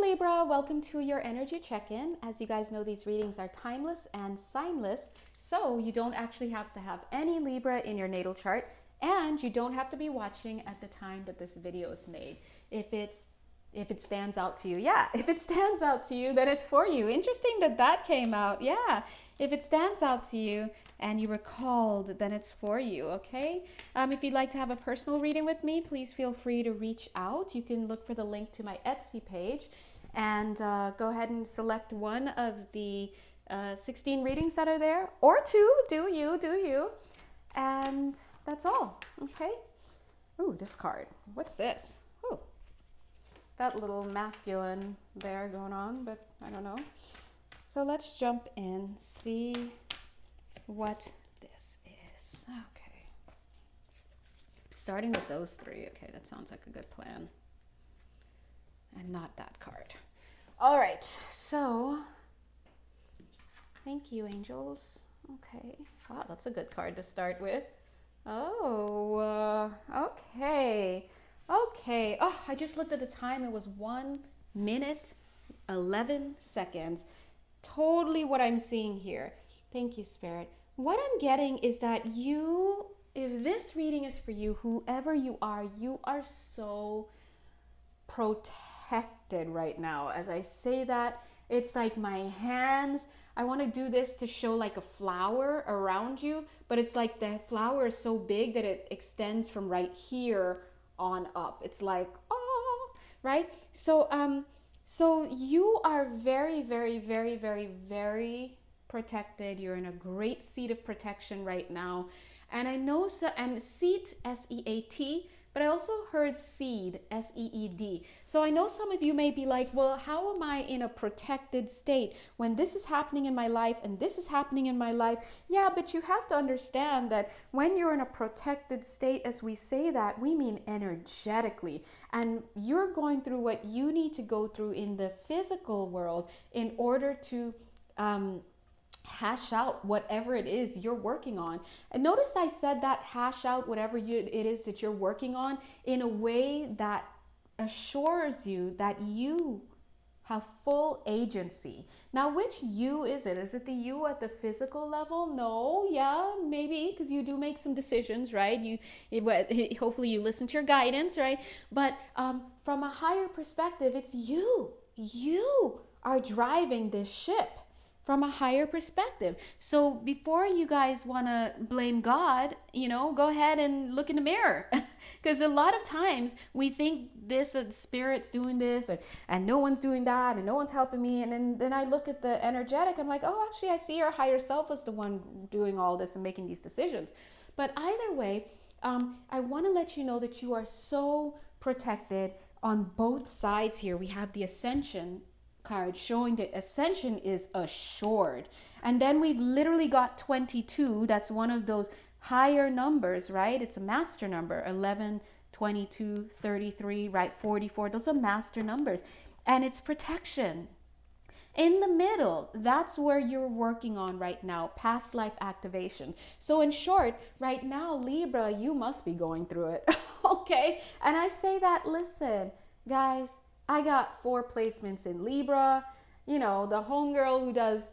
Libra, welcome to your energy check-in. As you guys know, these readings are timeless and signless, so you don't actually have to have any Libra in your natal chart, and you don't have to be watching at the time that this video is made. If it stands out to you, yeah. If it stands out to you, then it's for you. Interesting that that came out, yeah. If it stands out to you and you were called, then it's for you, okay? If you'd like to have a personal reading with me, please feel free to reach out. You can look for the link to my Etsy page and go ahead and select one of the 16 readings that are there, or two. Do you. And that's all, okay? Ooh, this card. What's this? Ooh. That little masculine there going on, but I don't know. So let's jump in, see what this is. Okay. Starting with those three. Okay, that sounds like a good plan. And not that card. All right, so thank you, angels. Okay. Wow, that's a good card to start with. Oh, okay. Okay. Oh, I just looked at the time. It was 1 minute, 11 seconds. Totally what I'm seeing here. Thank you, Spirit. What I'm getting is that you, if this reading is for you, whoever you are so protected right now. As I say that, it's like my hands, I want to do this to show like a flower around you, but it's like the flower is so big that it extends from right here on up. It's like, oh, right? So you are very, very, very, very, very protected. You're in a great seat of protection right now. And I know, and seat, S-E-A-T, but I also heard seed, S-E-E-D. So I know some of you may be like, well, how am I in a protected state when this is happening in my life and this is happening in my life? Yeah, but you have to understand that when you're in a protected state, as we say that, we mean energetically. And you're going through what you need to go through in the physical world in order to hash out whatever it is you're working on. And notice I said that hash out whatever it is that you're working on in a way that assures you that you have full agency. Now, which you is it? Is it the you at the physical level? No, yeah, maybe, because you do make some decisions, right? Hopefully you listen to your guidance, right? But from a higher perspective, it's you. You are driving this ship from a higher perspective. So before you guys want to blame God, go ahead and look in the mirror. Because a lot of times we think this spirit's doing this and no one's doing that and no one's helping me. And then I look at the energetic, I'm like, oh, actually I see your higher self as the one doing all this and making these decisions. But either way, I want to let you know that you are so protected on both sides here. We have the ascension card showing that ascension is assured, and then we've literally got 22. That's one of those higher numbers, right? It's a master number. 11, 22, 33, right? 44. Those are master numbers, and it's protection. In the middle, that's where you're working on right now, past life activation. So in short, right now, Libra, you must be going through it. Okay, and I say that, listen guys, I got 4 placements in Libra. The homegirl who does,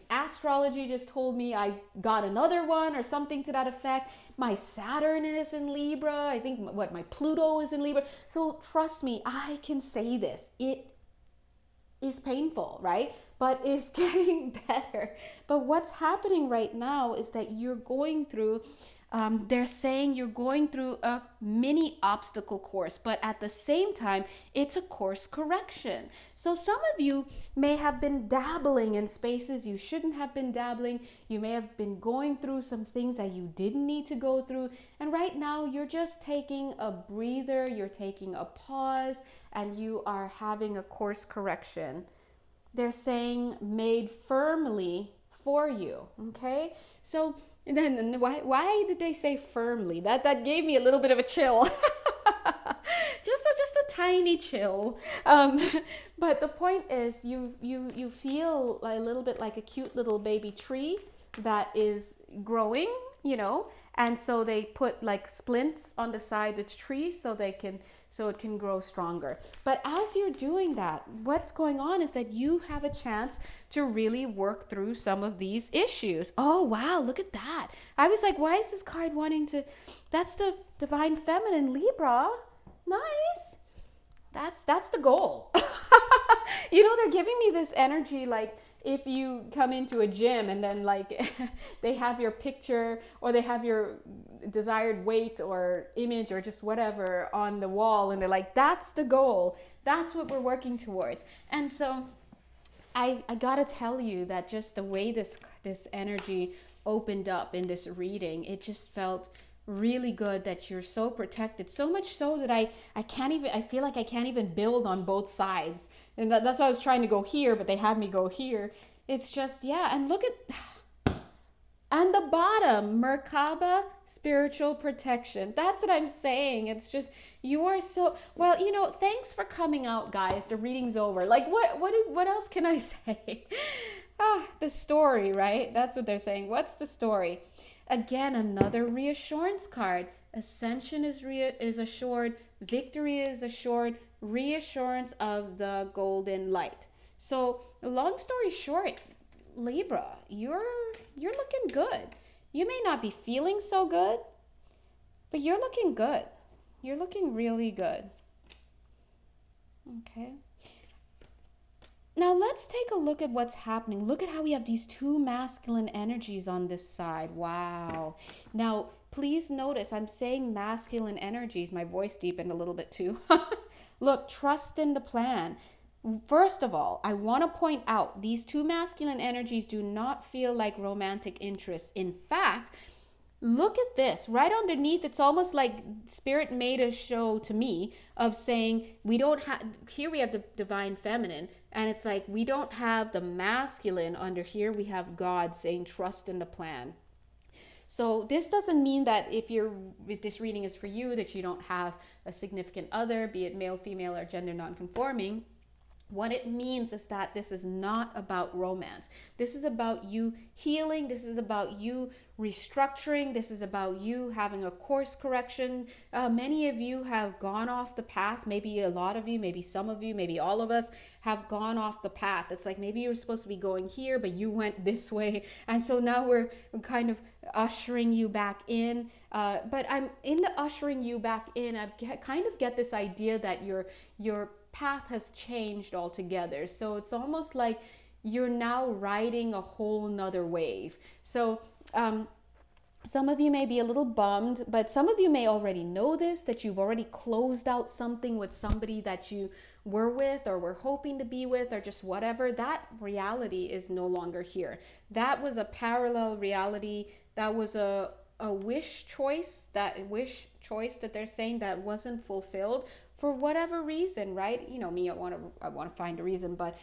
astrology just told me I got another one or something to that effect. My Saturn is in Libra. I think my Pluto is in Libra. So trust me, I can say this. It is painful, right? But it's getting better. But what's happening right now is that you're going through, they're saying you're going through a mini obstacle course, but at the same time, it's a course correction. So some of you may have been dabbling in spaces you shouldn't have been dabbling. You may have been going through some things that you didn't need to go through. And right now, you're just taking a breather, you're taking a pause, and you are having a course correction. They're saying made firmly for you, okay? So and then why did they say firmly? That gave me a little bit of a chill. just a tiny chill. But the point is you feel a little bit like a cute little baby tree that is growing, and so they put like splints on the side of the tree so they can so it can grow stronger. But as you're doing that, what's going on is that you have a chance to really work through some of these issues. Oh, wow, look at that. I was like, why is this card wanting to, that's the divine feminine, Libra. Nice. That's the goal. They're giving me this energy like if you come into a gym and then like they have your picture or they have your desired weight or image or just whatever on the wall and they're like, that's the goal. That's what we're working towards. And so I gotta tell you that just the way this energy opened up in this reading, it just felt really good that you're so protected, so much so that I feel like I can't even build on both sides, and that's why I was trying to go here, but they had me go here. It's just, yeah. And look at, and the bottom, Merkaba, spiritual protection. That's what I'm saying. It's just, you are so, well, thanks for coming out, guys. The reading's over. Like, what else can I say? The story, right? That's what they're saying. What's the story? Again, another reassurance card. Ascension is assured. Victory is assured. Reassurance of the golden light. So, long story short, Libra, you're looking good. You may not be feeling so good, but you're looking good. You're looking really good. Okay. Now let's take a look at what's happening. Look at how we have these two masculine energies on this side. Wow. Now, please notice I'm saying masculine energies. My voice deepened a little bit too. Look, trust in the plan. First of all, I want to point out these two masculine energies do not feel like romantic interests. In fact, look at this right underneath. It's almost like Spirit made a show to me of saying we don't have, here we have the divine feminine, and it's like we don't have the masculine under here. We have God saying trust in the plan. So this doesn't mean that if this reading is for you, that you don't have a significant other, be it male, female, or gender nonconforming. What it means is that this is not about romance. This is about you healing. This is about you restructuring. This is about you having a course correction. Many of you have gone off the path. Maybe a lot of you, maybe some of you, maybe all of us have gone off the path. It's like maybe you were supposed to be going here, but you went this way. And so now we're kind of ushering you back in. But I'm in the ushering you back in. I kind of get this idea that your path has changed altogether. So it's almost like you're now riding a whole nother wave. So some of you may be a little bummed, but some of you may already know this, that you've already closed out something with somebody that you were with or were hoping to be with or just whatever. That reality is no longer here. That was a parallel reality. That was a wish choice that they're saying that wasn't fulfilled for whatever reason, right? You know me, I want to find a reason, but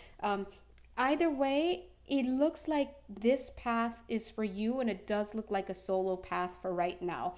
either way, it looks like this path is for you, and it does look like a solo path for right now.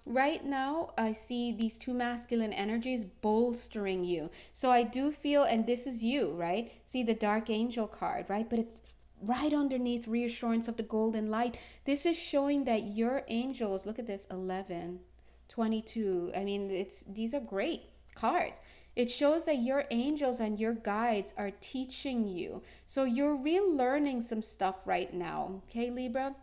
Right now, I see these two masculine energies bolstering you. So I do feel, and this is you, right? See the Dark Angel card, right? But it's right underneath reassurance of the golden light. This is showing that your angels, look at this, 11, 22. I mean, these are great cards. It shows that your angels and your guides are teaching you. So you're relearning some stuff right now. Okay, Libra?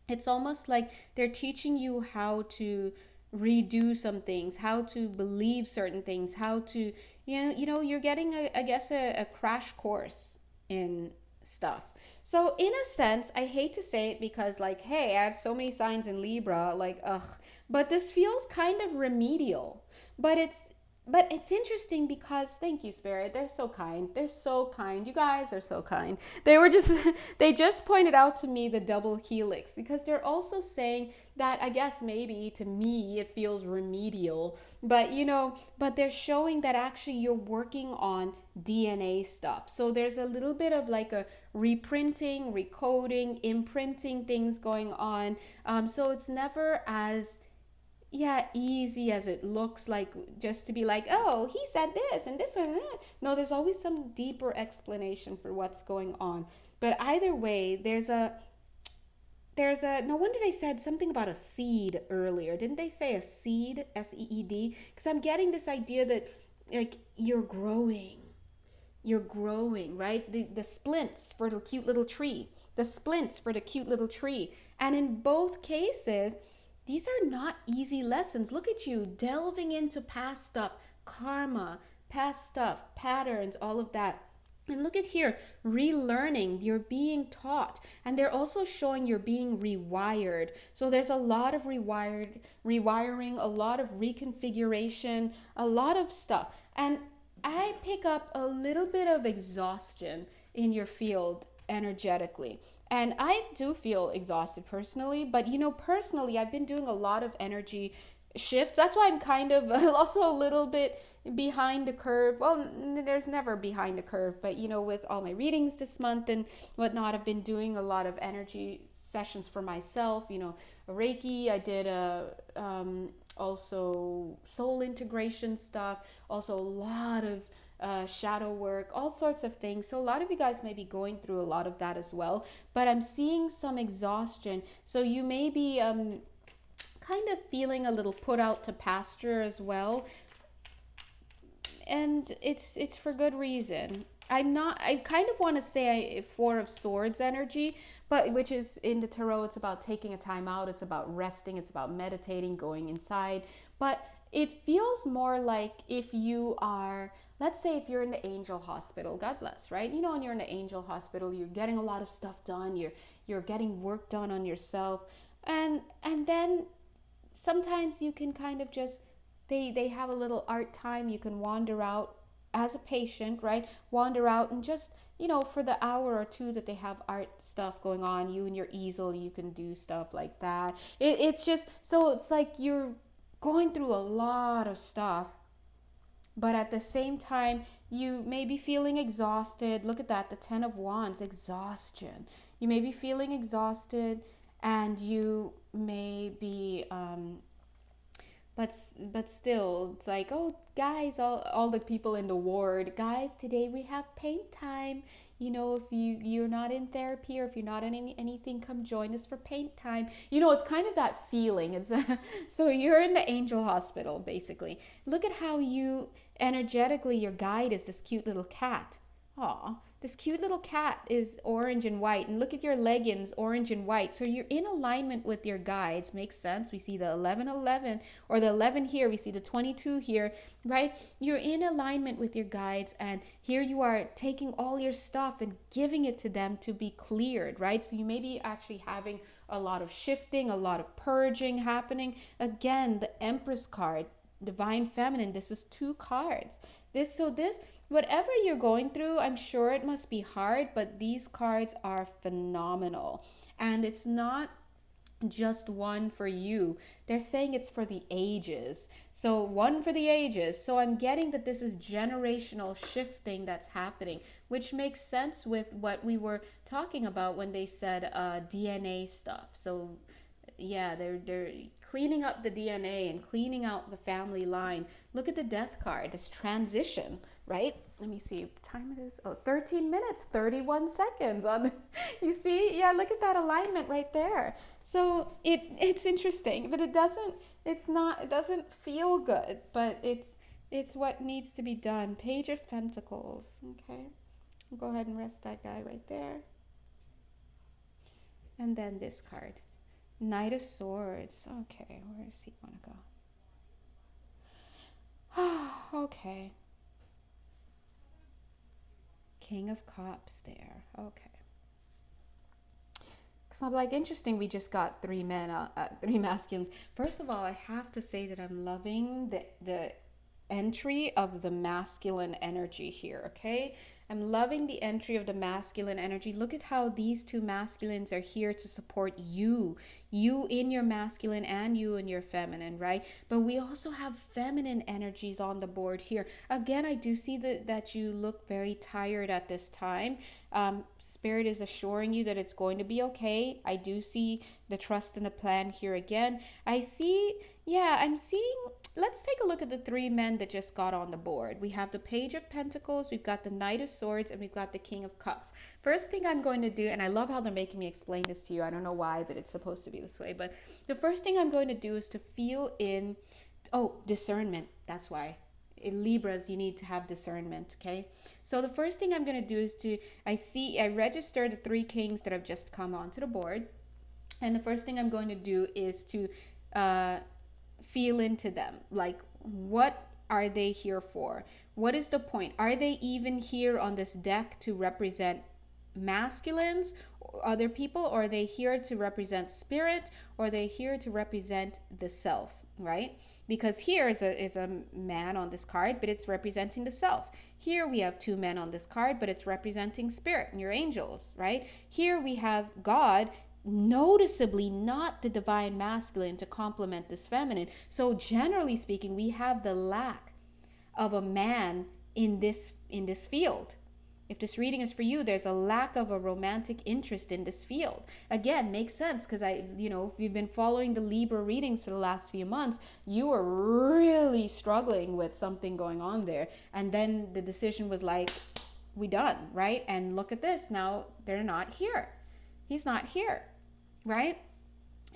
It's almost like they're teaching you how to redo some things, how to believe certain things, how to, you're getting, a crash course in stuff. So in a sense, I hate to say it because like, hey, I have so many signs in Libra, like, but this feels kind of remedial. But it's interesting because, thank you, Spirit. They're so kind. They're so kind. You guys are so kind. They just pointed out to me the double helix because they're also saying that, I guess maybe to me it feels remedial, but but they're showing that actually you're working on DNA stuff. So there's a little bit of like a reprinting, recoding, imprinting things going on. So it's never as easy as it looks, like just to be like, oh, he said this and this and that. No, there's always some deeper explanation for what's going on. But either way, there's there's a, no wonder they said something about a seed earlier. Didn't they say a seed, SEED? Because I'm getting this idea that like you're growing, right? The splints for the cute little tree, the splints for the cute little tree. And in both cases, these are not easy lessons. Look at you delving into past stuff, karma, past stuff, patterns, all of that. And look at here, relearning, you're being taught. And they're also showing you're being rewired. So there's a lot of rewiring, a lot of reconfiguration, a lot of stuff. And I pick up a little bit of exhaustion in your field energetically. And I do feel exhausted personally, but personally, I've been doing a lot of energy shifts. That's why I'm kind of also a little bit behind the curve. Well, there's never behind the curve, but with all my readings this month and whatnot, I've been doing a lot of energy sessions for myself. Reiki, I did also soul integration stuff, also a lot of shadow work, all sorts of things. So a lot of you guys may be going through a lot of that as well, but I'm seeing some exhaustion. So you may be kind of feeling a little put out to pasture as well, and it's for good reason. I kind of want to say Four of Swords energy, but which is in the tarot, it's about taking a time out, it's about resting, it's about meditating, going inside. But it feels more like if you are, let's say if you're in the angel hospital, God bless, right? When you're in the angel hospital, you're getting a lot of stuff done, you're getting work done on yourself, and then sometimes you can kind of just, they have a little art time. You can wander out as a patient, right? Wander out and just, for the hour or two that they have art stuff going on, you and your easel, you can do stuff like that. It's just, so it's like you're going through a lot of stuff, but at the same time, you may be feeling exhausted. Look at that, the Ten of Wands, exhaustion. You may be feeling exhausted, and you may be but still, it's like, oh guys, all the people in the ward, guys, today we have paint time. If you're not in therapy, or if you're not in anything, come join us for paint time. It's kind of that feeling. It's so you're in the angel hospital basically. Look at how you energetically, your guide is this cute little cat. Aw, this cute little cat is orange and white, and look at your leggings, orange and white. So you're in alignment with your guides. Makes sense. We see the 1111, or the 11 here. We see the 22 here, right? You're in alignment with your guides, and here you are taking all your stuff and giving it to them to be cleared, right? So you may be actually having a lot of shifting, a lot of purging happening. Again, the Empress card, Divine Feminine. This is 2 cards. This whatever you're going through, I'm sure it must be hard, but these cards are phenomenal. And it's not just one for you. They're saying it's for the ages. So one for the ages. So I'm getting that this is generational shifting that's happening, which makes sense with what we were talking about when they said DNA stuff. So yeah, they're cleaning up the DNA and cleaning out the family line. Look at the Death card, this transition, right? Let me see what time it is. Oh, 13 minutes, 31 seconds on you see? Yeah, look at that alignment right there. So it's interesting, but it doesn't feel good, but it's what needs to be done. Page of Pentacles. Okay. I'll go ahead and rest that guy right there. And then this card. Knight of Swords. Okay, where does he want to go? Okay. King of Cups there. Okay. So I'm like, interesting, we just got 3 men, 3 masculines. First of all, I have to say that I'm loving the entry of the masculine energy here, okay? I'm loving the entry of the masculine energy. Look at how these 2 masculines are here to support you in your masculine and you in your feminine, right? But we also have feminine energies on the board here. Again, I do see that you look very tired at this time. Spirit is assuring you that it's going to be okay. I do see the trust and the plan here again. I'm seeing let's take a look at the three men that just got on the board. We have the Page of Pentacles, we've got the Knight of Swords, and we've got the King of Cups. First thing I'm going to do, and I love how they're making me explain this to you. I don't know why, but it's supposed to be this way. But the first thing I'm going to do is to feel in, discernment. That's why. In Libras, you need to have discernment, okay? So the first thing I'm going to do is I register the three kings that have just come onto the board. And the first thing I'm going to do is to feel into them. Like, what are they here for? What is the point? Are they even here on this deck to represent masculines or other people, or are they here to represent spirit, or are they here to represent the self, right? Because here is a man on this card, but it's representing the self. Here we have two men on this card, but it's representing spirit and your angels, right? Here we have God, noticeably not the divine masculine to complement this feminine. So generally speaking, we have the lack of a man in this field. If this reading is for you, there's a lack of a romantic interest in this field. Again, makes sense, because if you've been following the Libra readings for the last few months, you were really struggling with something going on there. And then the decision was like, we done, right? And look at this. Now they're not here. He's not here, right?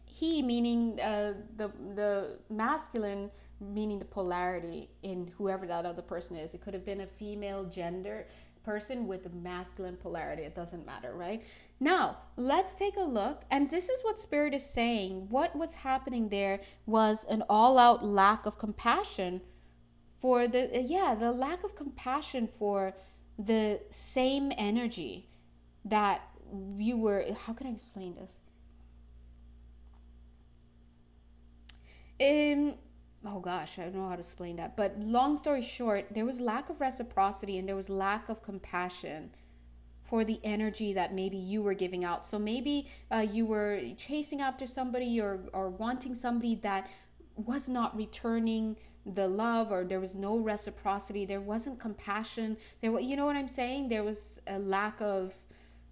He meaning the masculine, meaning the polarity in whoever that other person is. It could have been a female gender person with a masculine polarity. It doesn't matter, right? Now, let's take a look. And this is what Spirit is saying. What was happening there was an all-out lack of compassion for the lack of compassion for the same energy that you were. How can I explain this? Oh gosh, I don't know how to explain that. But long story short, there was lack of reciprocity and there was lack of compassion for the energy that maybe you were giving out. So maybe you were chasing after somebody or wanting somebody that was not returning the love, or there was no reciprocity. There wasn't compassion. You know what I'm saying? There was a lack of,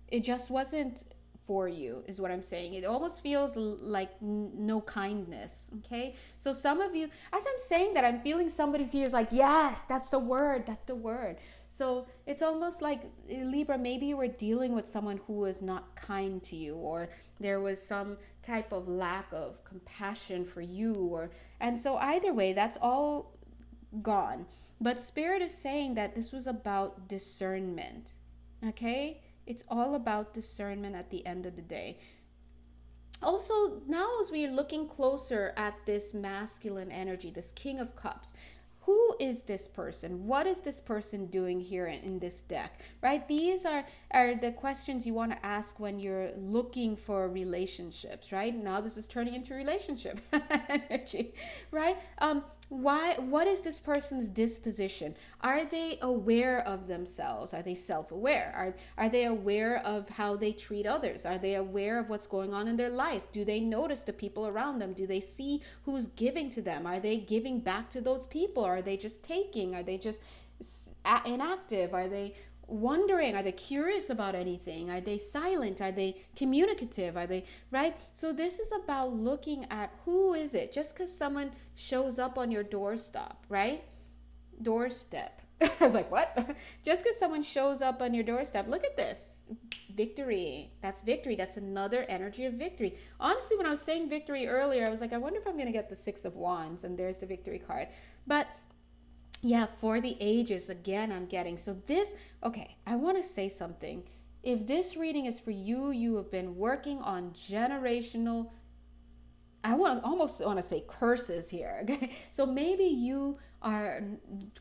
it just wasn't for you, is what I'm saying. It almost feels like no kindness. Okay, so some of you, as I'm saying that, I'm feeling somebody's ears like, yes, that's the word, so it's almost like, Libra, maybe you were dealing with someone who was not kind to you, or there was some type of lack of compassion for you, and so either way, that's all gone. But Spirit is saying that this was about discernment. Okay, it's all about discernment at the end of the day. Also, now as we're looking closer at this masculine energy, this King of Cups, who is this person? What is this person doing here in this deck, right? These are the questions you want to ask when you're looking for relationships, right? Now this is turning into relationship energy, right? What is this person's disposition? Are they aware of themselves? Are they self-aware? Are they aware of how they treat others? Are they aware of what's going on in their life? Do they notice the people around them? Do they see who's giving to them? Are they giving back to those people? Or are they just taking? Are they just inactive? Are they wondering? Are they curious about anything? Are they silent? Are they communicative? Are they, right? So this is about looking at, who is it? Just because someone shows up on your doorstep, right? Doorstep. I was like, what? Just because someone shows up on your doorstep, look at this. Victory. That's victory. That's another energy of victory. Honestly, when I was saying victory earlier, I was like, I wonder if I'm going to get the Six of Wands, and there's the victory card. But yeah, for the ages, again, I'm getting. So this, okay, I want to say something. If this reading is for you, you have been working on generational, almost want to say curses here. Okay? So maybe you are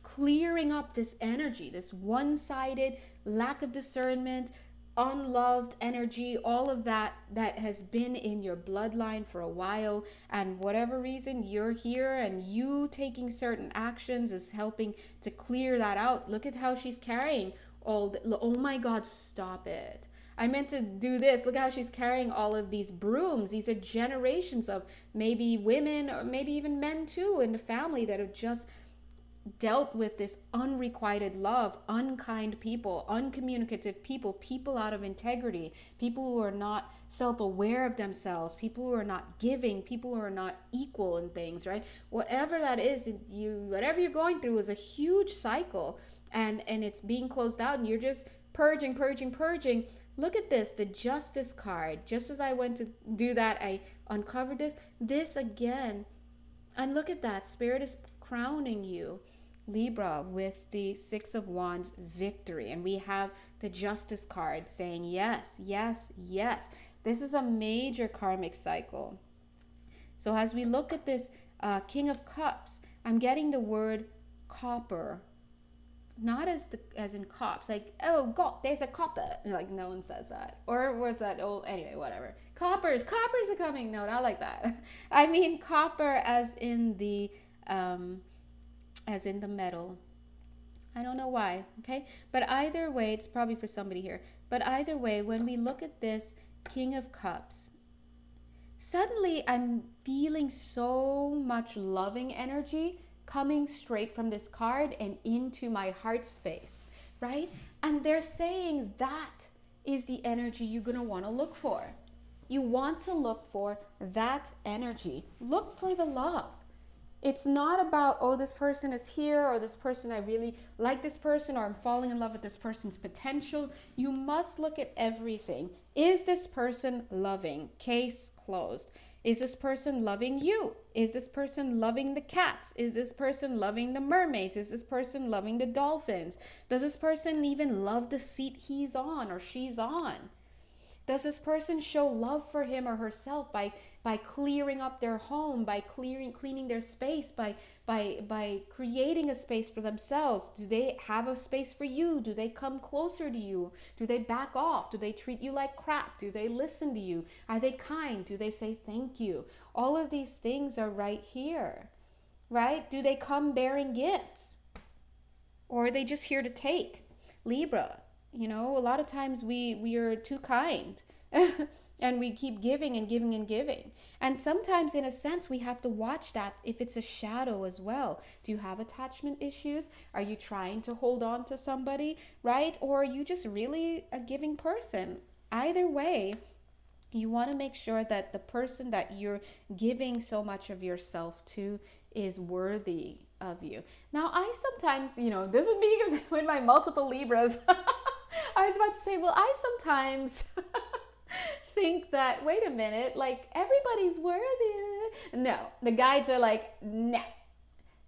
clearing up this energy, this one-sided lack of discernment, unloved energy, all of that has been in your bloodline for a while, and whatever reason you're here, and you taking certain actions is helping to clear that out. Look at how she's carrying oh my God, stop it. I meant to do this. Look how she's carrying all of these brooms. These are generations of maybe women, or maybe even men too, in the family that have just dealt with this unrequited love, unkind people, uncommunicative people, people out of integrity, people who are not self-aware of themselves, people who are not giving, people who are not equal in things, right? Whatever that is, whatever you're going through is a huge cycle, and it's being closed out, and you're just purging, purging, purging. Look at this, the Justice card. Just as I went to do that, I uncovered this again, and look at that. Spirit is crowning you, Libra, with the Six of Wands, victory. And we have the Justice card saying yes, yes, yes. This is a major karmic cycle. So as we look at this King of Cups, I'm getting the word copper. Not as in cops, like, oh God, there's a copper. Like, no one says that. Or was that old? Anyway, whatever. Coppers are coming. No, not like that. I mean copper as in the metal. I don't know why, okay? But either way, it's probably for somebody here. But either way, when we look at this King of Cups, suddenly I'm feeling so much loving energy coming straight from this card and into my heart space, right? And they're saying that is the energy you're going to want to look for. You want to look for that energy. Look for the love. It's not about, oh, this person is here, or this person, I really like this person, or I'm falling in love with this person's potential. You must look at everything. Is this person loving? Case closed. Is this person loving you? Is this person loving the cats? Is this person loving the mermaids? Is this person loving the dolphins? Does this person even love the seat he's on or she's on? Does this person show love for him or herself by clearing up their home, by cleaning their space, by creating a space for themselves? Do they have a space for you? Do they come closer to you? Do they back off? Do they treat you like crap? Do they listen to you? Are they kind? Do they say thank you? All of these things are right here, right? Do they come bearing gifts? Or are they just here to take? Libra. You know, a lot of times we are too kind and we keep giving and giving and giving. And sometimes, in a sense, we have to watch that if it's a shadow as well. Do you have attachment issues? Are you trying to hold on to somebody, right? Or are you just really a giving person? Either way, you want to make sure that the person that you're giving so much of yourself to is worthy of you. Now, I sometimes, this is me with my multiple Libras. I was about to say, well, I sometimes think that, wait a minute, like everybody's worthy. No, the guides are like, no,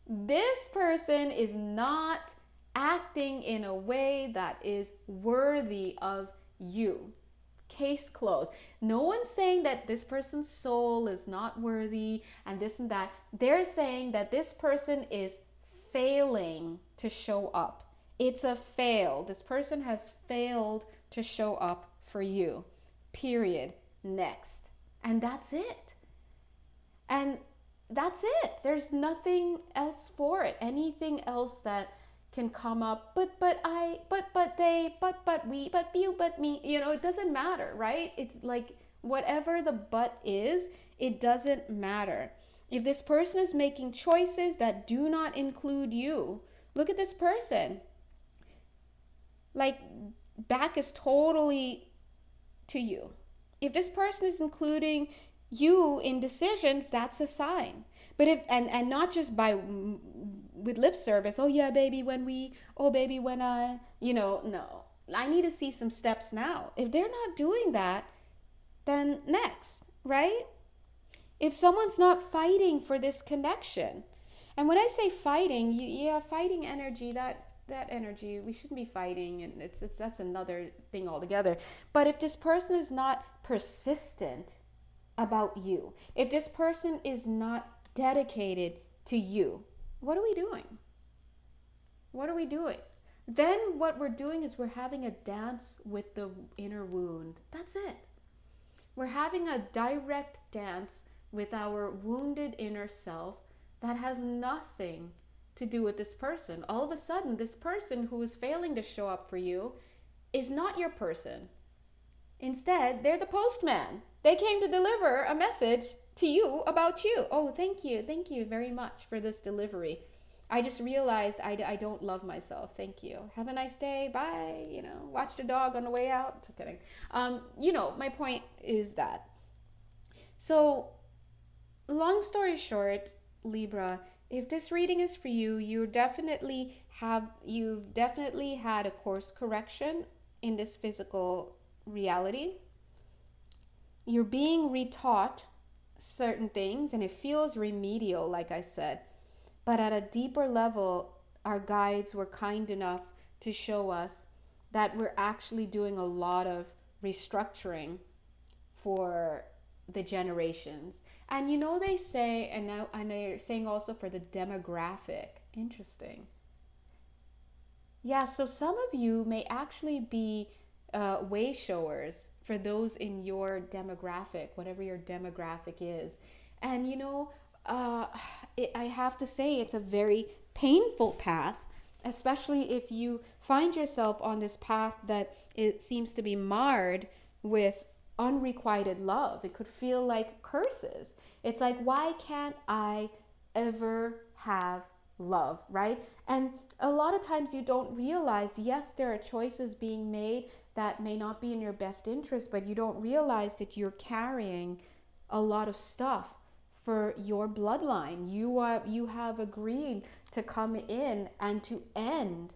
this person is not acting in a way that is worthy of you. Case closed. No one's saying that this person's soul is not worthy and this and that. They're saying that this person is failing to show up. It's a fail. This person has failed to show up for you. Period. Next. And that's it. And that's it. There's nothing else for it. Anything else that can come up, but they, but we, but you, but me, it doesn't matter, right? It's like whatever the but is, it doesn't matter. If this person is making choices that do not include you, look at this person. Like, back is totally to you. If this person is including you in decisions, that's a sign. But if and not just with lip service, oh yeah, baby, when I, no. I need to see some steps now. If they're not doing that, then next, right? If someone's not fighting for this connection, and when I say fighting, fighting energy, that energy, we shouldn't be fighting, and that's another thing altogether. But if this person is not persistent about you, if this person is not dedicated to you, what are we doing? What are we doing? Then what we're doing is we're having a dance with the inner wound. That's it. We're having a direct dance with our wounded inner self that has nothing to do with this person. All of a sudden, this person who is failing to show up for you is not your person. Instead, they're the postman. They came to deliver a message to you about you. Oh, thank you very much for this delivery. I just realized I don't love myself. Thank you. Have a nice day. Bye. Watch the dog on the way out. Just kidding. My point is that. So, long story short, Libra, if this reading is for you, you've definitely had a course correction in this physical reality. You're being retaught certain things and it feels remedial, like I said. But at a deeper level, our guides were kind enough to show us that we're actually doing a lot of restructuring for the generations. And they say, and now and they're saying also for the demographic. Interesting. Yeah, so some of you may actually be way showers for those in your demographic, whatever your demographic is. And uh, I have to say, it's a very painful path, especially if you find yourself on this path that it seems to be marred with unrequited love. It could feel like curses. It's like, why can't I ever have love, right? And a lot of times you don't realize, yes, there are choices being made that may not be in your best interest, but you don't realize that you're carrying a lot of stuff for your bloodline. You have agreed to come in and to end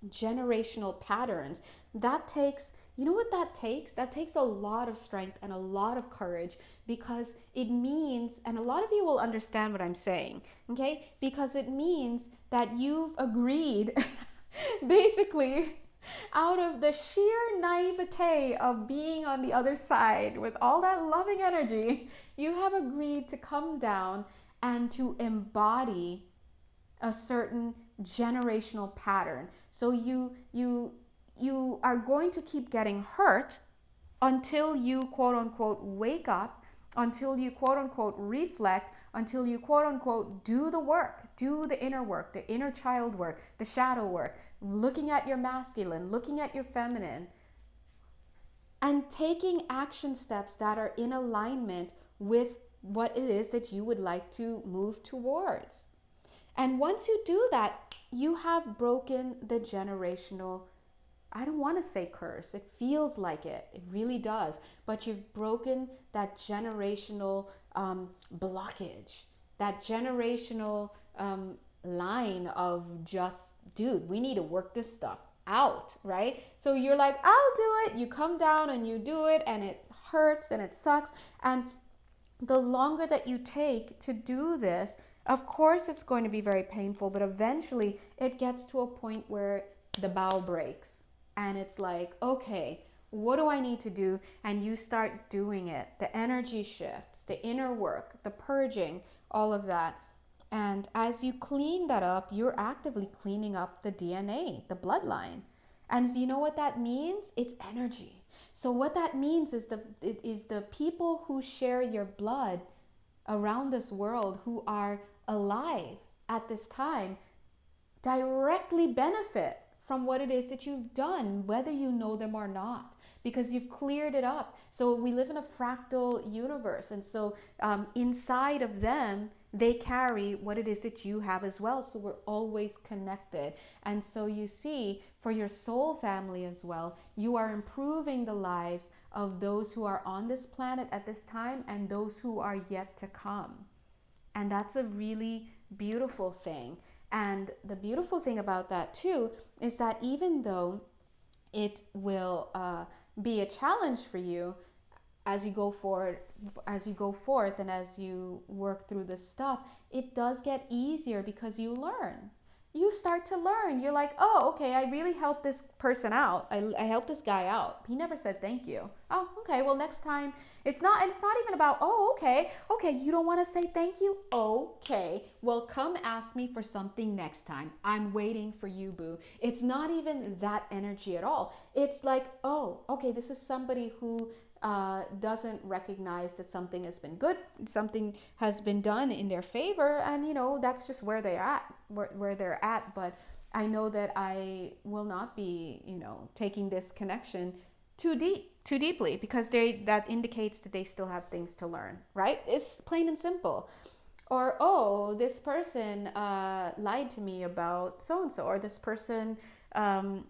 generational patterns. That takes, you know what that takes? That takes a lot of strength and a lot of courage, because it means, and a lot of you will understand what I'm saying, okay? Because it means that you've agreed basically out of the sheer naivete of being on the other side with all that loving energy, you have agreed to come down and to embody a certain generational pattern. So you are going to keep getting hurt until you quote unquote wake up, until you quote unquote reflect, until you quote unquote do the work, do the inner work, the inner child work, the shadow work, looking at your masculine, looking at your feminine, and taking action steps that are in alignment with what it is that you would like to move towards. And once you do that, you have broken the generational, I don't want to say curse. It feels like it. It really does. But you've broken that generational blockage, that generational line of just, dude, we need to work this stuff out, right? So you're like, I'll do it. You come down and you do it, and it hurts and it sucks. And the longer that you take to do this, of course it's going to be very painful, but eventually it gets to a point where the bow breaks and it's like, okay, what do I need to do? And you start doing it. The energy shifts, the inner work, the purging, all of that. And as you clean that up, you're actively cleaning up the DNA, the bloodline. And you know what that means? It's energy. So what that means is the people who share your blood around this world, who are alive at this time, directly benefit from what it is that you've done, whether you know them or not, because you've cleared it up. So we live in a fractal universe, and so inside of them, they carry what it is that you have as well. So we're always connected. And so you see, for your soul family as well, you are improving the lives of those who are on this planet at this time and those who are yet to come. And that's a really beautiful thing. And the beautiful thing about that too is that even though it will be a challenge for you as you go forward, and as you work through this stuff, it does get easier because you learn. You start to learn. You're like, oh, okay, I really helped this person out. I helped this guy out. He never said thank you. Oh, okay, well, next time, it's not even about, oh, okay, you don't want to say thank you? Okay, well, come ask me for something next time. I'm waiting for you, boo. It's not even that energy at all. It's like, oh, okay, this is somebody who doesn't recognize that something has been good, something has been done in their favor, and that's just where they're at. But I know that I will not be taking this connection too deeply, because that indicates that they still have things to learn, right? It's plain and simple. Or, oh, this person lied to me about so and so, or this person um,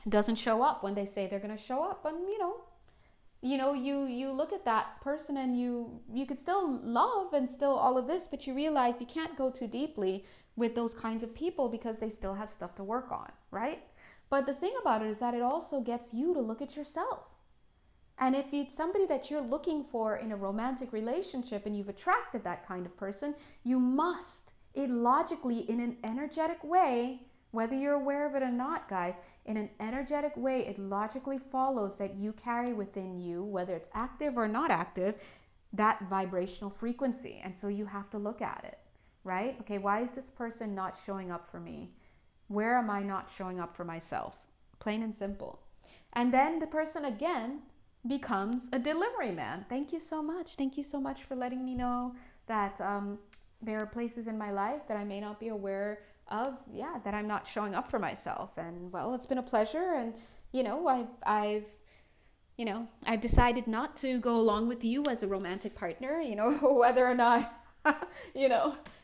doesn't show up when they say they're going to show up. And you look at that person, and you could still love and still all of this, but you realize you can't go too deeply with those kinds of people because they still have stuff to work on, right? But the thing about it is that it also gets you to look at yourself. And if it's somebody that you're looking for in a romantic relationship and you've attracted that kind of person, you must, it logically, in an energetic way, whether you're aware of it or not, guys, in an energetic way, it logically follows that you carry within you, whether it's active or not active, that vibrational frequency. And so you have to look at it, right? Okay, why is this person not showing up for me? Where am I not showing up for myself? Plain and simple. And then the person again becomes a delivery man. Thank you so much. Thank you so much for letting me know that there are places in my life that I may not be aware of, yeah, that I'm not showing up for myself. And well, it's been a pleasure. And I've decided not to go along with you as a romantic partner, whether or not,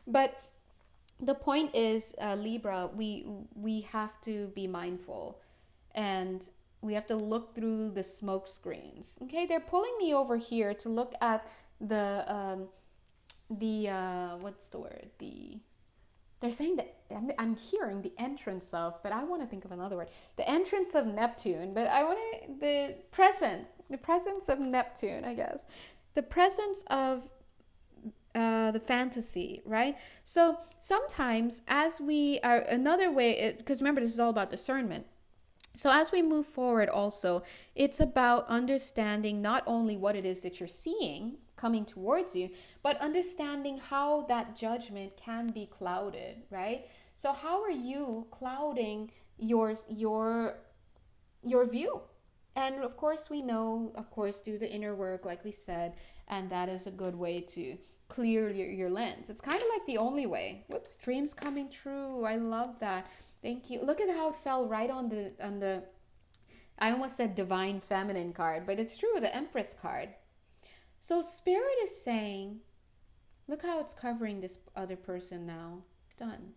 but the point is, Libra, we have to be mindful, and we have to look through the smoke screens. Okay, they're pulling me over here to look at the what's the word? They're saying that I'm hearing the entrance of, but I want to think of another word. The entrance of Neptune, but I want to the presence of Neptune, I guess. The presence of the fantasy, right? So sometimes, as we are another way, because remember, this is all about discernment. So as we move forward, also, it's about understanding not only what it is that you're seeing coming towards you, but understanding how that judgment can be clouded, right? So how are you clouding your view? And of course, we know, of course, do the inner work, like we said, and that is a good way to clear your lens. It's kind of like the only way. Whoops, dreams coming true. I love that. Thank you. Look at how it fell right on the I almost said divine feminine card, but it's true, the Empress card. So Spirit is saying, look how it's covering this other person now. Done.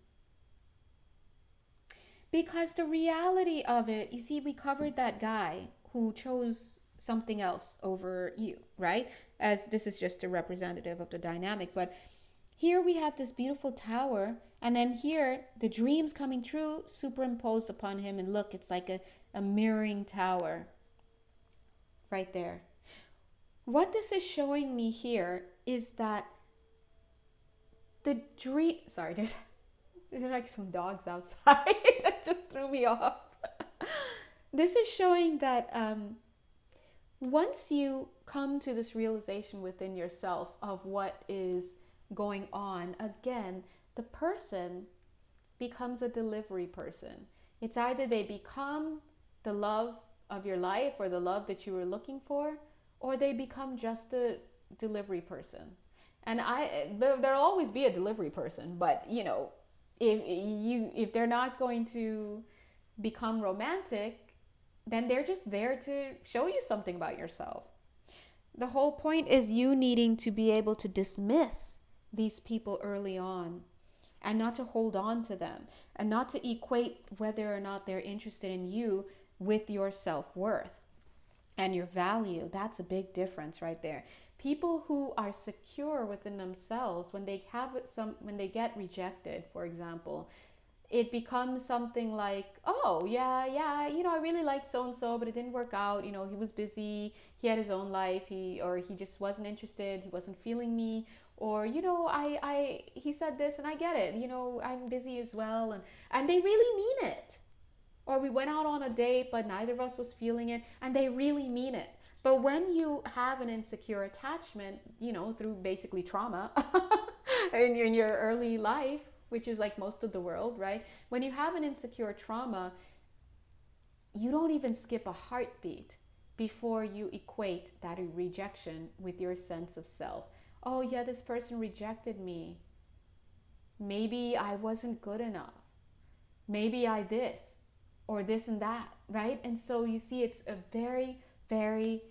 Because the reality of it, you see, we covered that guy who chose something else over you, right? As this is just a representative of the dynamic. But here we have this beautiful tower, and then here the dreams coming true superimposed upon him. And look, it's like a mirroring tower right there. What this is showing me here is that the dream, sorry, there's like some dogs outside that just threw me off. This is showing that once you come to this realization within yourself of what is going on, again, the person becomes a delivery person. It's either they become the love of your life or the love that you were looking for, or they become just a delivery person. And there'll always be a delivery person, but if they're not going to become romantic, then they're just there to show you something about yourself. The whole point is you needing to be able to dismiss these people early on, and not to hold on to them, and not to equate whether or not they're interested in you with your self-worth and your value. That's a big difference right there. People who are secure within themselves, when they get rejected, for example, it becomes something like, oh, yeah, I really liked so-and-so, but it didn't work out. He was busy. He had his own life. He just wasn't interested. He wasn't feeling me. Or, he said this and I get it. I'm busy as well. And they really mean it. Or we went out on a date, but neither of us was feeling it, and they really mean it. But when you have an insecure attachment, through basically trauma in your early life, which is like most of the world, right? When you have an insecure trauma, you don't even skip a heartbeat before you equate that rejection with your sense of self. Oh yeah, this person rejected me. Maybe I wasn't good enough. Maybe I this or this and that, right? And so you see, it's a very, very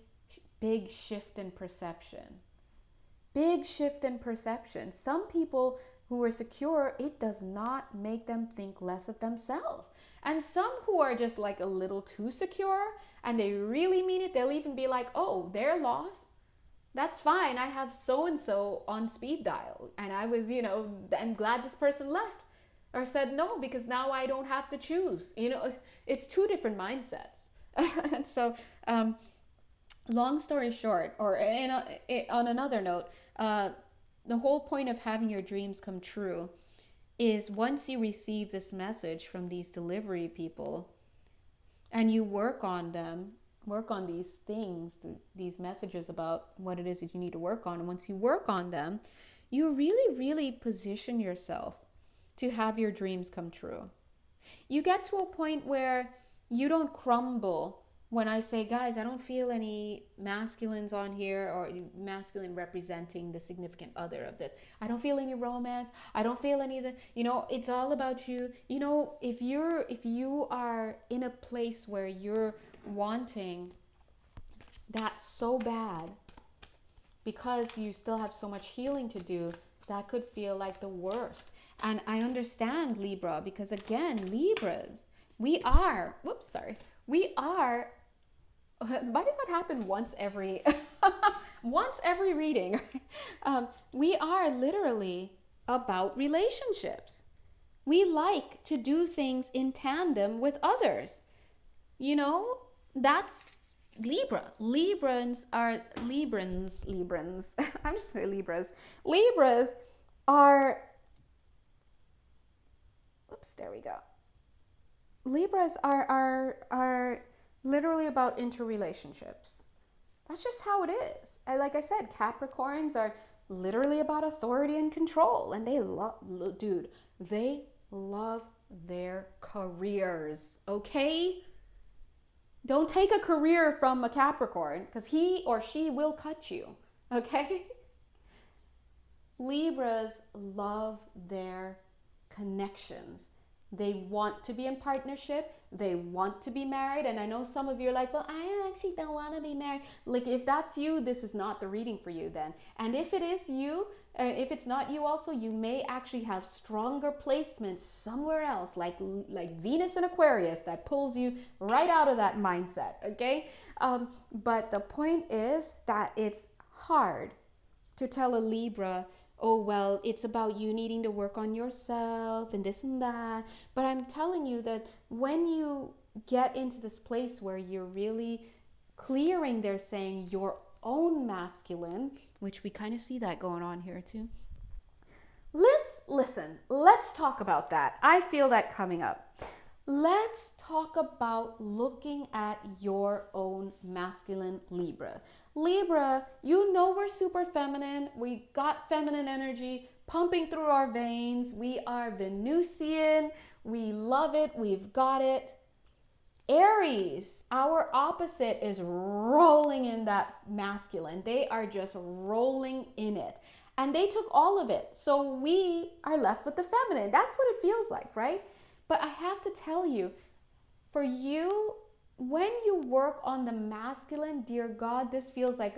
big shift in perception. Big shift in perception. Some people who are secure, it does not make them think less of themselves. And some who are just like a little too secure and they really mean it, they'll even be like, oh, they're lost. That's fine. I have so and so on speed dial. And I was, I'm glad this person left or said no because now I don't have to choose. It's two different mindsets. And so, long story short, or on another note, the whole point of having your dreams come true is once you receive this message from these delivery people and you work on them, work on these things, these messages about what it is that you need to work on. And once you work on them, you really, really position yourself to have your dreams come true. You get to a point where you don't crumble when I say, guys, I don't feel any masculines on here, or masculine representing the significant other of this. I don't feel any romance. I don't feel any of the, it's all about you. If you are in a place where you're wanting that so bad because you still have so much healing to do, that could feel like the worst. And I understand Libra, because again, Libras, we are, why does that happen once every reading? We are literally about relationships. We like to do things in tandem with others. That's Libra. Librans. I'm just saying Libras. Libras are, there we go. Libras are literally about interrelationships. That's just how it is. And like I said, Capricorns are literally about authority and control. And they love their careers, okay? Don't take a career from a Capricorn, because he or she will cut you, okay? Libras love their connections. They want to be in partnership. They want to be married. And I know some of you are like, well, I actually don't want to be married. Like, if that's you, this is not the reading for you then. And if it is you, if it's not you also, you may actually have stronger placements somewhere else, like Venus and Aquarius, that pulls you right out of that mindset, okay? But the point is that it's hard to tell a Libra, oh, well, it's about you needing to work on yourself and this and that. But I'm telling you that when you get into this place where you're really clearing, they're saying, your own masculine, which we kind of see that going on here too. Let's talk about that. I feel that coming up. Let's talk about looking at your own masculine Libra. Libra, we're super feminine. We got feminine energy pumping through our veins. We are Venusian. We love it. We've got it. Aries, our opposite, is rolling in that masculine. They are just rolling in it. And they took all of it. So we are left with the feminine. That's what it feels like, right? But I have to tell you, for you, when you work on the masculine, dear God, this feels like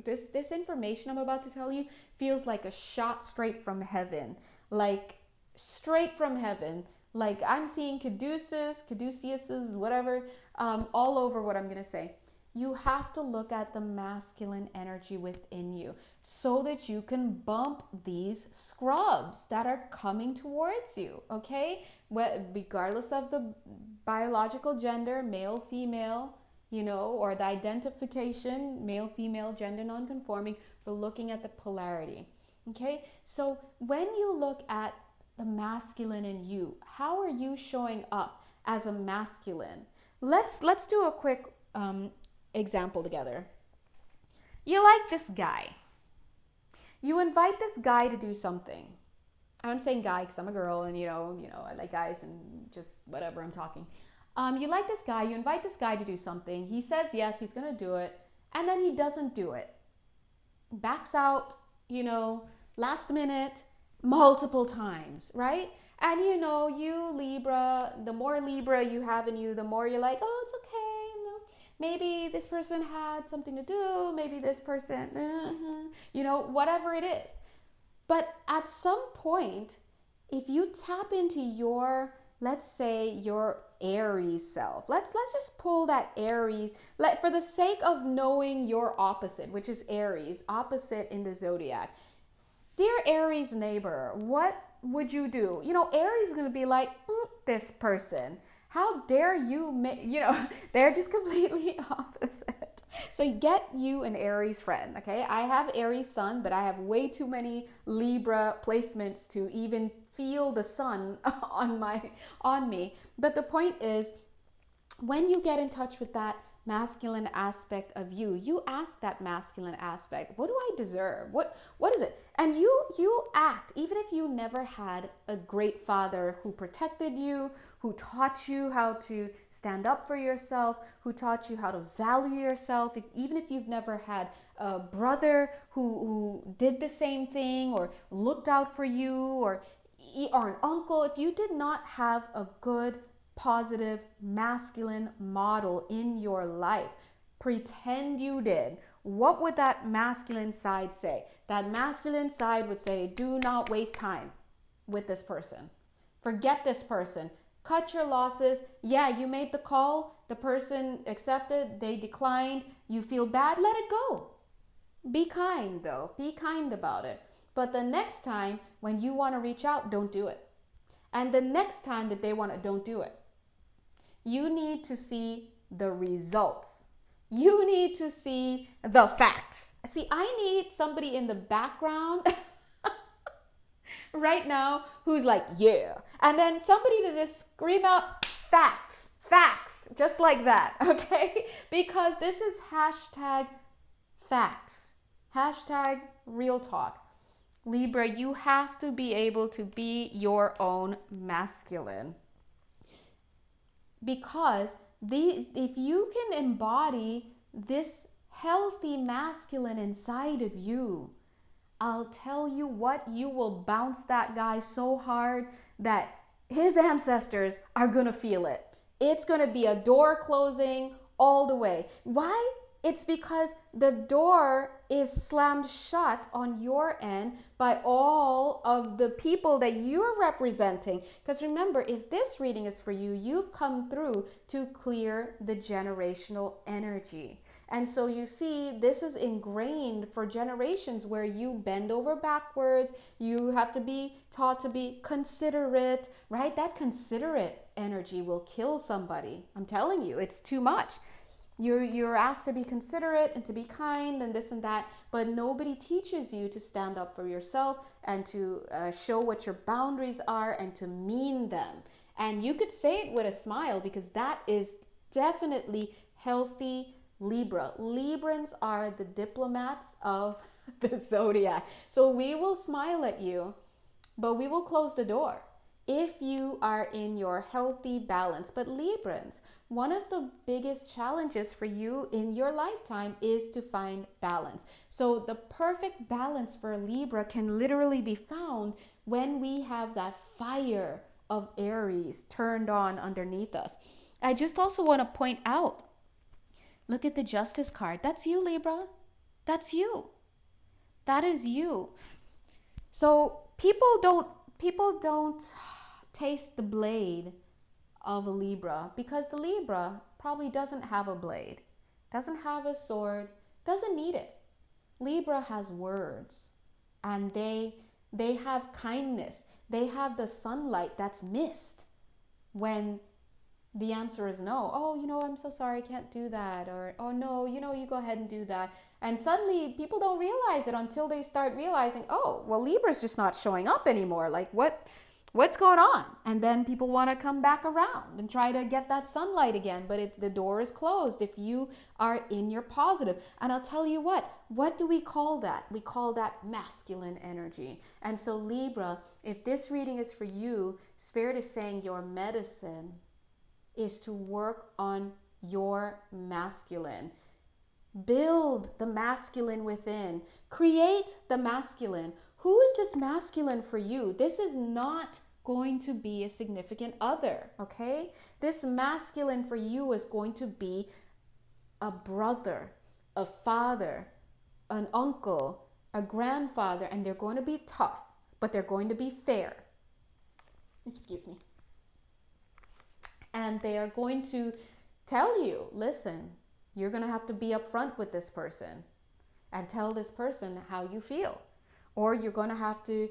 this information I'm about to tell you feels like a shot straight from heaven. Like, straight from heaven. Like, I'm seeing caduceuses, whatever, all over what I'm going to say. You have to look at the masculine energy within you so that you can bump these scrubs that are coming towards you, okay? Regardless of the biological gender, male, female, or the identification, male, female, gender non-conforming, we're looking at the polarity, okay? So when you look at the masculine in you, how are you showing up as a masculine? Let's do a quick example together. You like this guy. You invite this guy to do something. I'm saying guy because I'm a girl, and I like guys and just whatever I'm talking. You like this guy. You invite this guy to do something. He says yes, he's gonna do it, and then he doesn't do it. Backs out. Last minute, multiple times, right? And you Libra, the more Libra you have in you, the more you're like, oh, it's okay. Maybe this person had something to do. Maybe this person, whatever it is. But at some point, if you tap into your, let's say, your Aries self, let's just pull that Aries, for the sake of knowing your opposite, which is Aries, opposite in the zodiac. Dear Aries neighbor, what would you do? Aries is going to be like, this person, how dare you they're just completely opposite. So get you an Aries friend, okay? I have Aries sun, but I have way too many Libra placements to even feel the sun on me. But the point is, when you get in touch with that masculine aspect of you, you ask that masculine aspect, what do I deserve? What is it? And you act, even if you never had a great father who protected you, who taught you how to stand up for yourself, who taught you how to value yourself, even if you've never had a brother who did the same thing or looked out for you, or an uncle, if you did not have a good positive masculine model in your life, pretend you did, what would that masculine side say? That masculine side would say, do not waste time with this person. Forget this person. Cut your losses. Yeah, you made the call. The person accepted. They declined. You feel bad. Let it go. Be kind, though. Be kind about it. But the next time when you want to reach out, don't do it. And the next time that they want to, don't do it. You need to see the results. You need to see the facts. See, I need somebody in the background right now who's like, yeah. And then somebody to just scream out facts, just like that, okay? Because this is hashtag facts, hashtag real talk. Libra, you have to be able to be your own masculine. Because if you can embody this healthy masculine inside of you, I'll tell you what, you will bounce that guy so hard that his ancestors are going to feel it. It's going to be a door closing all the way. Why? It's because the door is slammed shut on your end by all of the people that you're representing. Because remember, if this reading is for you, you've come through to clear the generational energy. And so you see, this is ingrained for generations where you bend over backwards. You have to be taught to be considerate, right? That considerate energy will kill somebody. I'm telling you, it's too much. You're asked to be considerate and to be kind and this and that, but nobody teaches you to stand up for yourself and to show what your boundaries are and to mean them. And you could say it with a smile, because that is definitely healthy Libra. Librans are the diplomats of the zodiac. So we will smile at you, but we will close the door if you are in your healthy balance. But Librans, one of the biggest challenges for you in your lifetime is to find balance. So the perfect balance for Libra can literally be found when we have that fire of Aries turned on underneath us. I just also want to point out, look at the Justice card. That's you, Libra. That's you. That is you. So people don't taste the blade of a Libra, because the Libra probably doesn't have a blade, doesn't have a sword, doesn't need it. Libra has words, and they have kindness. They have the sunlight that's missed when the answer is no. Oh, I'm so sorry, I can't do that. Or, oh no, you go ahead and do that. And suddenly people don't realize it until they start realizing, oh, well, Libra's just not showing up anymore. Like, what's going on? And then people want to come back around and try to get that sunlight again. But the door is closed if you are in your positive. And I'll tell you what do we call that? We call that masculine energy. And so Libra, if this reading is for you, Spirit is saying your medicine is to work on your masculine. Build the masculine within. Create the masculine. Who is this masculine for you? This is not going to be a significant other, okay? This masculine for you is going to be a brother, a father, an uncle, a grandfather, and they're going to be tough, but they're going to be fair. Excuse me. And they are going to tell you, listen, you're going to have to be upfront with this person and tell this person how you feel, or you're going to have to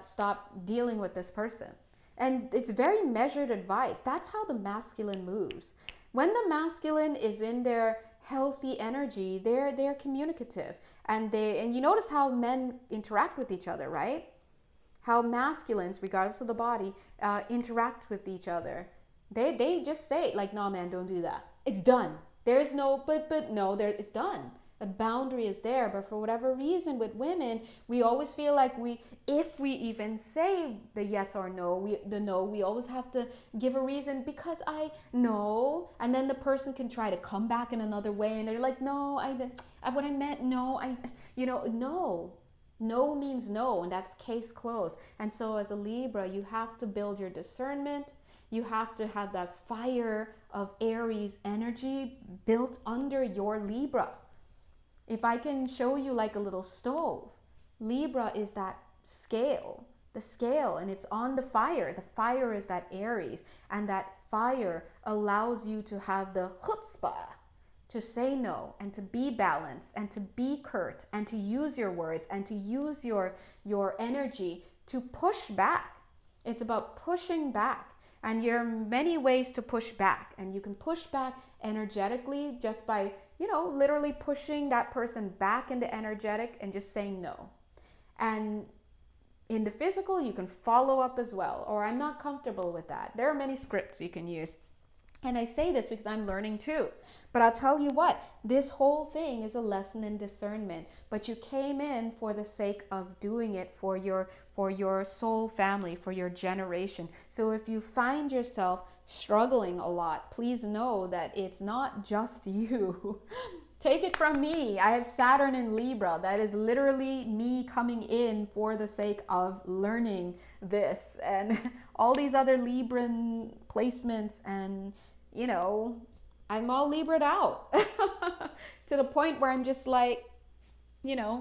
stop dealing with this person. And it's very measured advice. That's how the masculine moves. When the masculine is in their healthy energy, they're communicative, and you notice how men interact with each other, right? How masculines, regardless of the body, interact with each other. They just say, like, no, man, don't do that. It's done. There's no but no, it's done. A boundary is there. But for whatever reason with women, we always feel like if we even say the yes or no, we always have to give a reason, because I know. And then the person can try to come back in another way, and they're like, no, what I meant, no, no. No means no, and that's case closed. And so as a Libra, you have to build your discernment. You have to have that fire of Aries energy built under your Libra. If I can show you like a little stove, Libra is that scale, the scale, and it's on the fire. The fire is that Aries, and that fire allows you to have the chutzpah to say no, and to be balanced, and to be curt, and to use your words, and to use your energy to push back. It's about pushing back. And there are many ways to push back. And you can push back energetically just by, literally pushing that person back into energetic and just saying no. And in the physical, you can follow up as well. Or I'm not comfortable with that. There are many scripts you can use. And I say this because I'm learning too. But I'll tell you what, this whole thing is a lesson in discernment. But you came in for the sake of doing it for your soul family, for your generation. So if you find yourself struggling a lot, please know that it's not just you. Take it from me. I have Saturn in Libra. That is literally me coming in for the sake of learning this. And all these other Libran placements, and I'm all Libra'd out to the point where I'm just like,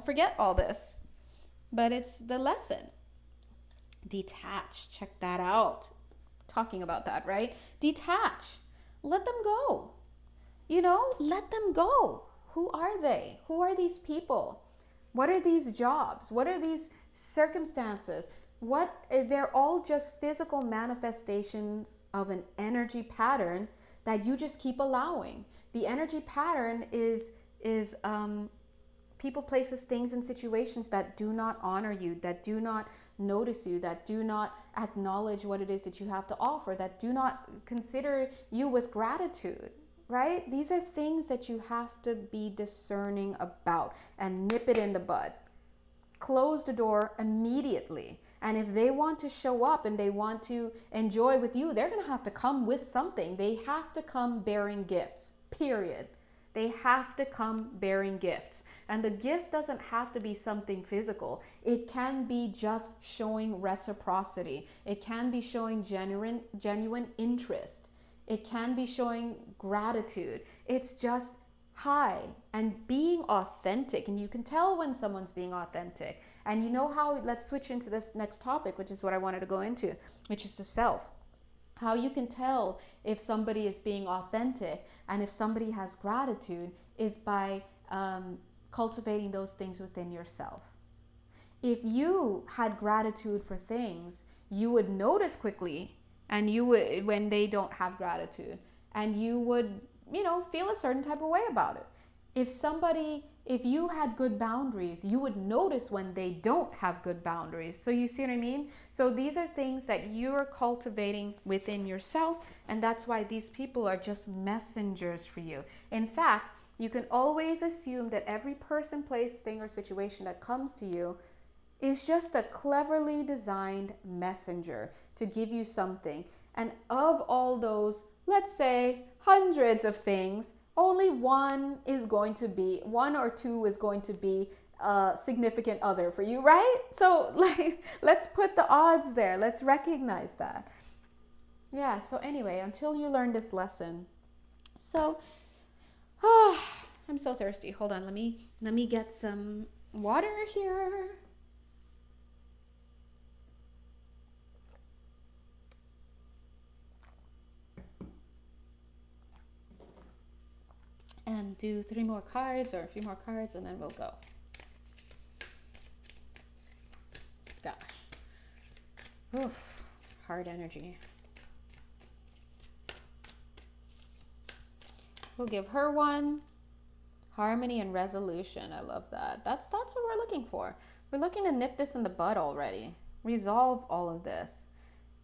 forget all this. But it's the lesson. Detach. Check that out. Talking about that, right? Detach. Let them go. Let them go. Who are they? Who are these people? What are these jobs? What are these circumstances? They're all just physical manifestations of an energy pattern that you just keep allowing. The energy pattern is people, places, things, and situations that do not honor you, that do not notice you, that do not acknowledge what it is that you have to offer, that do not consider you with gratitude, right? These are things that you have to be discerning about and nip it in the bud. Close the door immediately. And if they want to show up and they want to enjoy with you, they're going to have to come with something. They have to come bearing gifts, period. They have to come bearing gifts. And the gift doesn't have to be something physical. It can be just showing reciprocity. It can be showing genuine interest. It can be showing gratitude. It's just hi, and being authentic. And you can tell when someone's being authentic. And you know how, let's switch into this next topic, which is what I wanted to go into, which is the self. How you can tell if somebody is being authentic and if somebody has gratitude is by cultivating those things within yourself. If you had gratitude for things, you would notice quickly, and you would, when they don't have gratitude, and you would, feel a certain type of way about it. If you had good boundaries, you would notice when they don't have good boundaries. So you see what I mean? So these are things that you're cultivating within yourself, and that's why these people are just messengers for you. In fact, you can always assume that every person, place, thing, or situation that comes to you is just a cleverly designed messenger to give you something. And of all those, let's say, hundreds of things, only one or two is going to be a significant other for you, right? So let's put the odds there. Let's recognize that. Yeah, so anyway, until you learn this lesson. So Oh, I'm so thirsty. Hold on, let me get some water here. And do 3 more cards or a few more cards and then we'll go. Gosh. Oof, hard energy. We'll give her one. Harmony and resolution. I love that. That's what we're looking for. We're looking to nip this in the bud already. Resolve all of this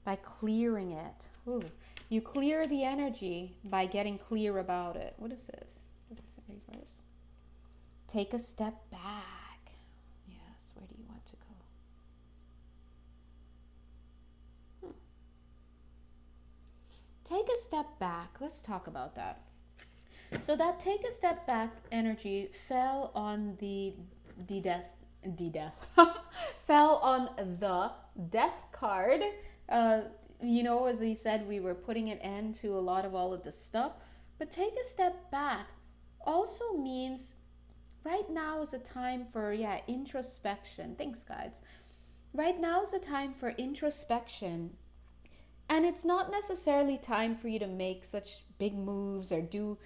by clearing it. Ooh. You clear the energy by getting clear about it. What is this? Is this a reverse? Take a step back. Yes, where do you want to go? Take a step back. Let's talk about that. So that take a step back energy fell on the death fell on the death card. As we said, we were putting an end to a lot of all of this stuff. But take a step back also means right now is a time for introspection. Thanks, guys. Right now is a time for introspection. And it's not necessarily time for you to make such big moves or do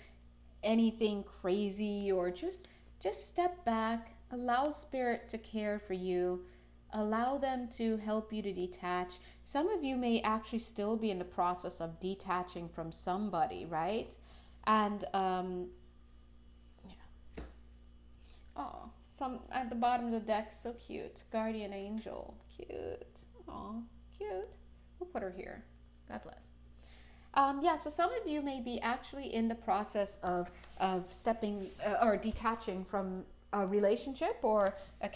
anything crazy, or just step back, allow spirit to care for you, allow them to help you to detach. Some of you may actually still be in the process of detaching from somebody, right? And oh, some at the bottom of the deck, so cute, guardian angel, cute. Oh, cute. We'll put her here. God bless. So some of you may be actually in the process of stepping or detaching from a relationship or a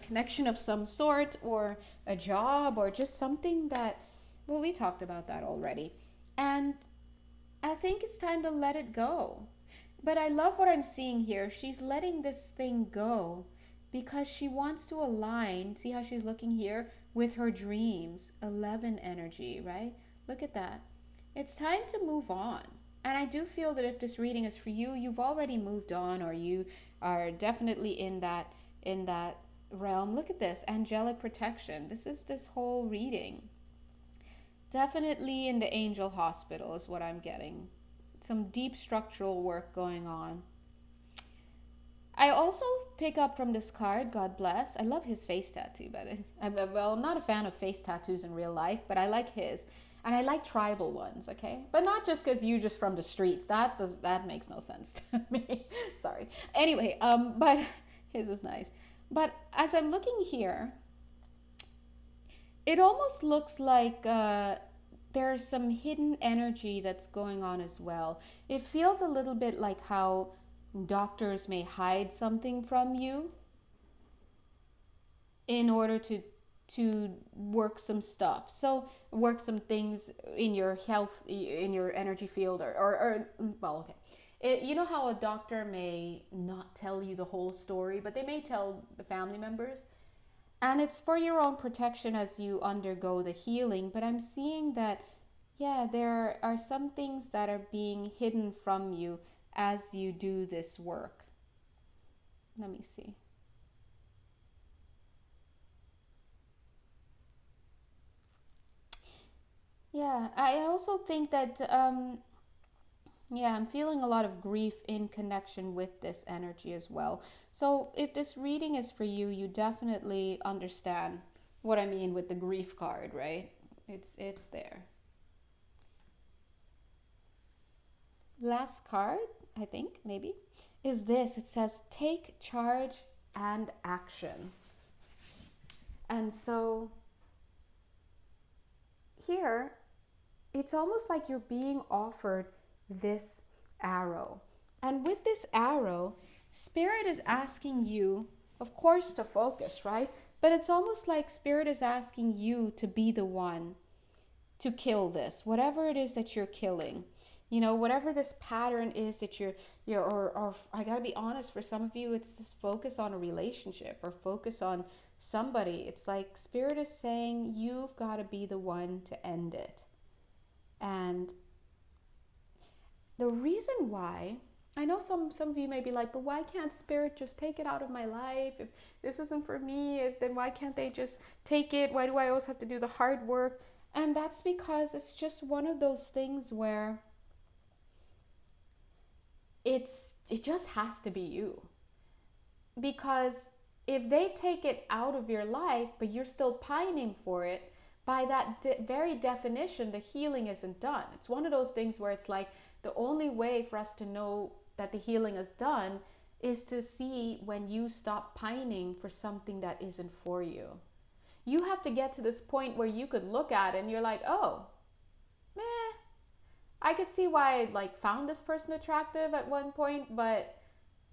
connection of some sort, or a job, or just something that, well, we talked about that already. And I think it's time to let it go. But I love what I'm seeing here. She's letting this thing go because she wants to align, see how she's looking here, with her dreams. 11 energy, right? Look at that. It's time to move on. And I do feel that if this reading is for you, you've already moved on, or you are definitely in that realm. Look at this, angelic protection. This is this whole reading. Definitely in the angel hospital is what I'm getting. Some deep structural work going on. I also pick up from this card, God bless. I love his face tattoo, but I'm not a fan of face tattoos in real life, but I like his. And I like tribal ones, okay? But not just because you're just from the streets. That makes no sense to me. Sorry. Anyway, but his is nice. But as I'm looking here, it almost looks like there's some hidden energy that's going on as well. It feels a little bit like how doctors may hide something from you in order to work some stuff. So work some things in your health, in your energy field, or well, okay. You know how a doctor may not tell you the whole story, but they may tell the family members. And it's for your own protection as you undergo the healing. But I'm seeing that, there are some things that are being hidden from you as you do this work. Let me see. Yeah, I also think that, I'm feeling a lot of grief in connection with this energy as well. So if this reading is for you, you definitely understand what I mean with the grief card, right? It's there. Last card, I think, maybe, is this. It says, take charge and action. And so here, it's almost like you're being offered this arrow. And with this arrow, Spirit is asking you, of course, to focus, right? But it's almost like Spirit is asking you to be the one to kill this, whatever it is that you're killing. Whatever this pattern is that or I gotta be honest, for some of you, it's just focus on a relationship or focus on somebody. It's like Spirit is saying you've got to be the one to end it. And the reason why I know some of you may be like, but why can't spirit just take it out of my life? If this isn't for me, then why can't they just take it? Why do I always have to do the hard work? And that's because it's just one of those things where it just has to be you. Because if they take it out of your life, but you're still pining for it, by that very definition, the healing isn't done. It's one of those things where it's like the only way for us to know that the healing is done is to see when you stop pining for something that isn't for you. You have to get to this point where you could look at it and you're like, oh, meh, I could see why I like found this person attractive at one point, but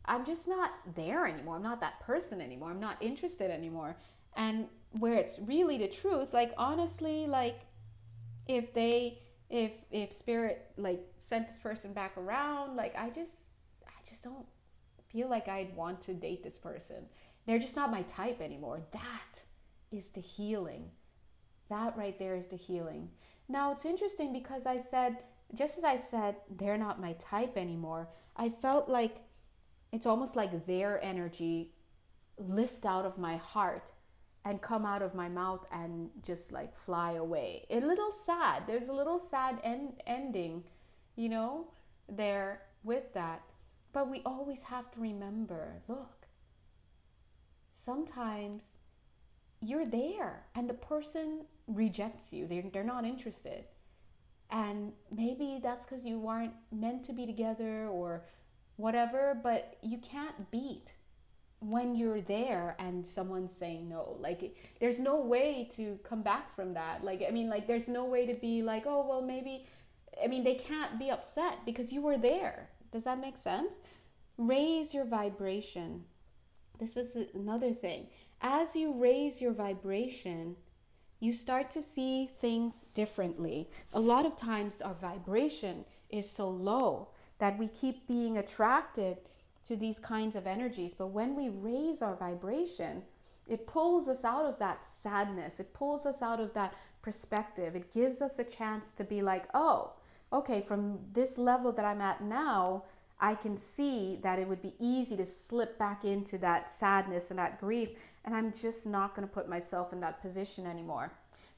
I'm just not there anymore. I'm not that person anymore. I'm not interested anymore. And where it's really the truth, like honestly, like if spirit like sent this person back around, like I just don't feel like I'd want to date this person. They're just not my type anymore. That is the healing. That right there is the healing. Now it's interesting because I said, just as I said, they're not my type anymore, I felt like it's almost like their energy lift out of my heart and come out of my mouth and just like fly away. A little sad. There's a little sad ending, you know, there with that. But we always have to remember, look, sometimes you're there and the person rejects you. They're not interested. And maybe that's because you weren't meant to be together or whatever, but you can't beat when you're there and someone's saying no. Like there's no way to come back from that. Like I mean, like there's no way to be like, oh well, maybe, I mean, they can't be upset because you were there. Does that make sense? Raise your vibration. This is another thing. As you raise your vibration, you start to see things differently. A lot of times our vibration is so low that we keep being attracted to these kinds of energies. But when we raise our vibration, it pulls us out of that sadness. It pulls us out of that perspective. It gives us a chance to be like, oh, okay, from this level that I'm at now, I can see that it would be easy to slip back into that sadness and that grief, and I'm just not going to put myself in that position anymore.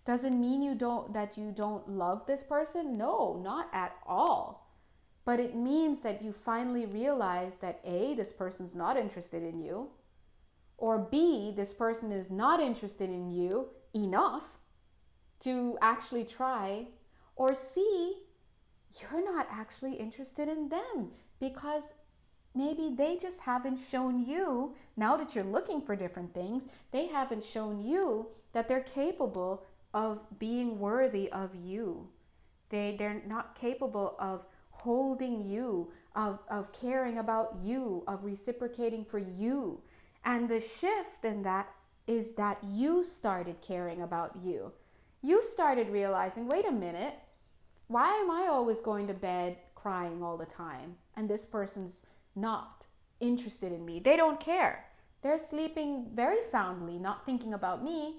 Doesn't mean you don't love this person. No, not at all. But it means that you finally realize that A, this person's not interested in you, or B, this person is not interested in you enough to actually try, or C, you're not actually interested in them because maybe they just haven't shown you, now that you're looking for different things, they haven't shown you that they're capable of being worthy of you. They're not capable of holding you, of caring about you, of reciprocating for you. And the shift in that is that you started caring about you. You started realizing, wait a minute, why am I always going to bed crying all the time? And this person's not interested in me. They don't care. They're sleeping very soundly, not thinking about me,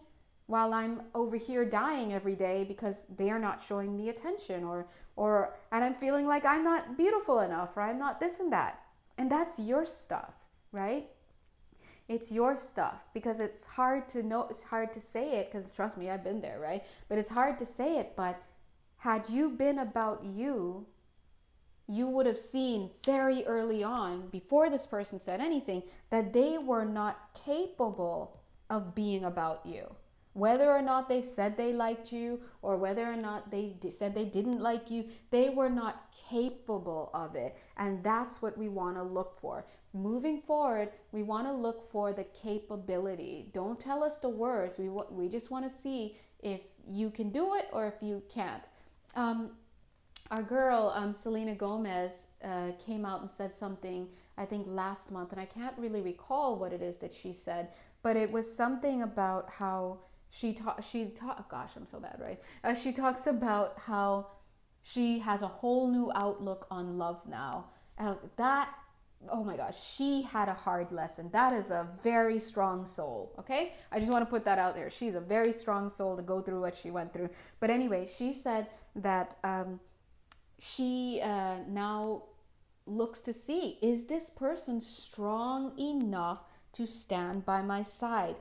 while I'm over here dying every day because they're not showing me attention, and I'm feeling like I'm not beautiful enough, or I'm not this and that. And that's your stuff, right? It's your stuff, because it's hard to know, it's hard to say it, because trust me, I've been there, right? But it's hard to say it, but had you been about you, you would have seen very early on, before this person said anything, that they were not capable of being about you. Whether or not they said they liked you, or whether or not they said they didn't like you, they were not capable of it. And that's what we want to look for. Moving forward, we want to look for the capability. Don't tell us the words. We just want to see if you can do it or if you can't. Our girl, Selena Gomez, came out and said something, I think last month, and I can't really recall what it is that she said, but it was something about how gosh, I'm so bad, right? She talks about how she has a whole new outlook on love now. Oh my gosh, she had a hard lesson. That is a very strong soul, okay? I just want to put that out there. She's a very strong soul to go through what she went through. But anyway, she said that she now looks to see, is this person strong enough to stand by my side?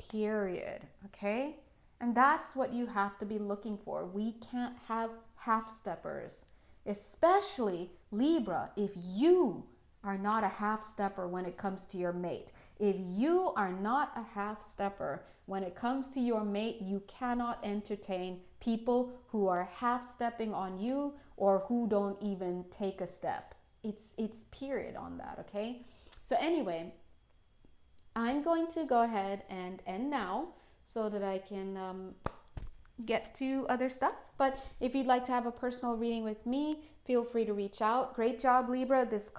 Period. Okay? And that's what you have to be looking for. We can't have half steppers, especially Libra, if you are not a half stepper when it comes to your mate. If you are not a half stepper when it comes to your mate, you cannot entertain people who are half stepping on you or who don't even take a step. It's period on that, okay? So anyway, I'm going to go ahead and end now so that I can get to other stuff. But if you'd like to have a personal reading with me, feel free to reach out. Great job, Libra. This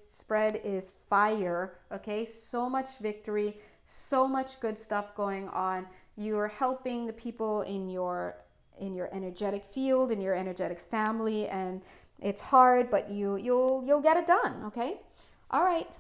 spread is fire. Okay, so much victory, so much good stuff going on. You're helping the people in your energetic field, in your energetic family, and it's hard, but you'll get it done. Okay, all right.